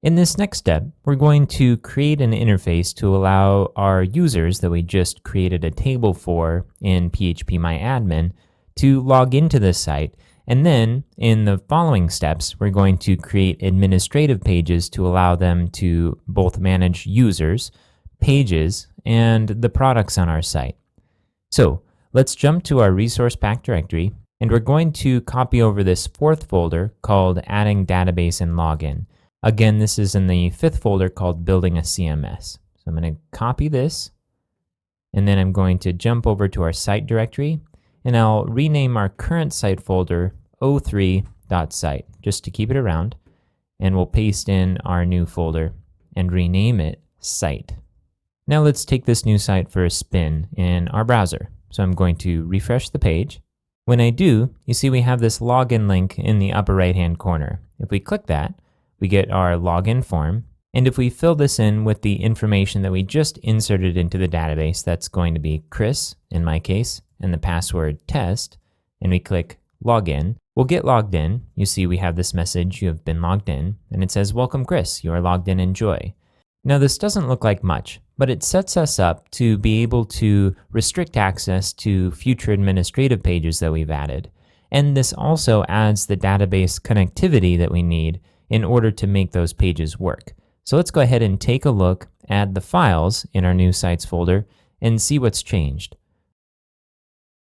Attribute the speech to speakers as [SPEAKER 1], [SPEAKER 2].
[SPEAKER 1] In this next step, we're going to create an interface to allow our users that we just created a table for in PHPMyAdmin to log into this site. And then in the following steps, we're going to create administrative pages to allow them to both manage users, pages, and the products on our site. So let's jump to our resource pack directory, and we're going to copy over this fourth folder called Adding Database and Login. Again, this is in the fifth folder called Building a CMS. So I'm going to copy this, and then I'm going to jump over to our site directory, and I'll rename our current site folder 03.site, just to keep it around, and we'll paste in our new folder and rename it site. Now let's take this new site for a spin in our browser. So I'm going to refresh the page. When I do, you see we have this login link in the upper right-hand corner. If we click that, we get our login form. And if we fill this in with the information that we just inserted into the database, that's going to be Chris, in my case, and the password test, and we click login, we'll get logged in. You see we have this message, you have been logged in, and it says, welcome Chris, you are logged in, enjoy. Now this doesn't look like much, but it sets us up to be able to restrict access to future administrative pages that we've added. And this also adds the database connectivity that we need in order to make those pages work. So let's go ahead and take a look at the files in our new sites folder and see what's changed.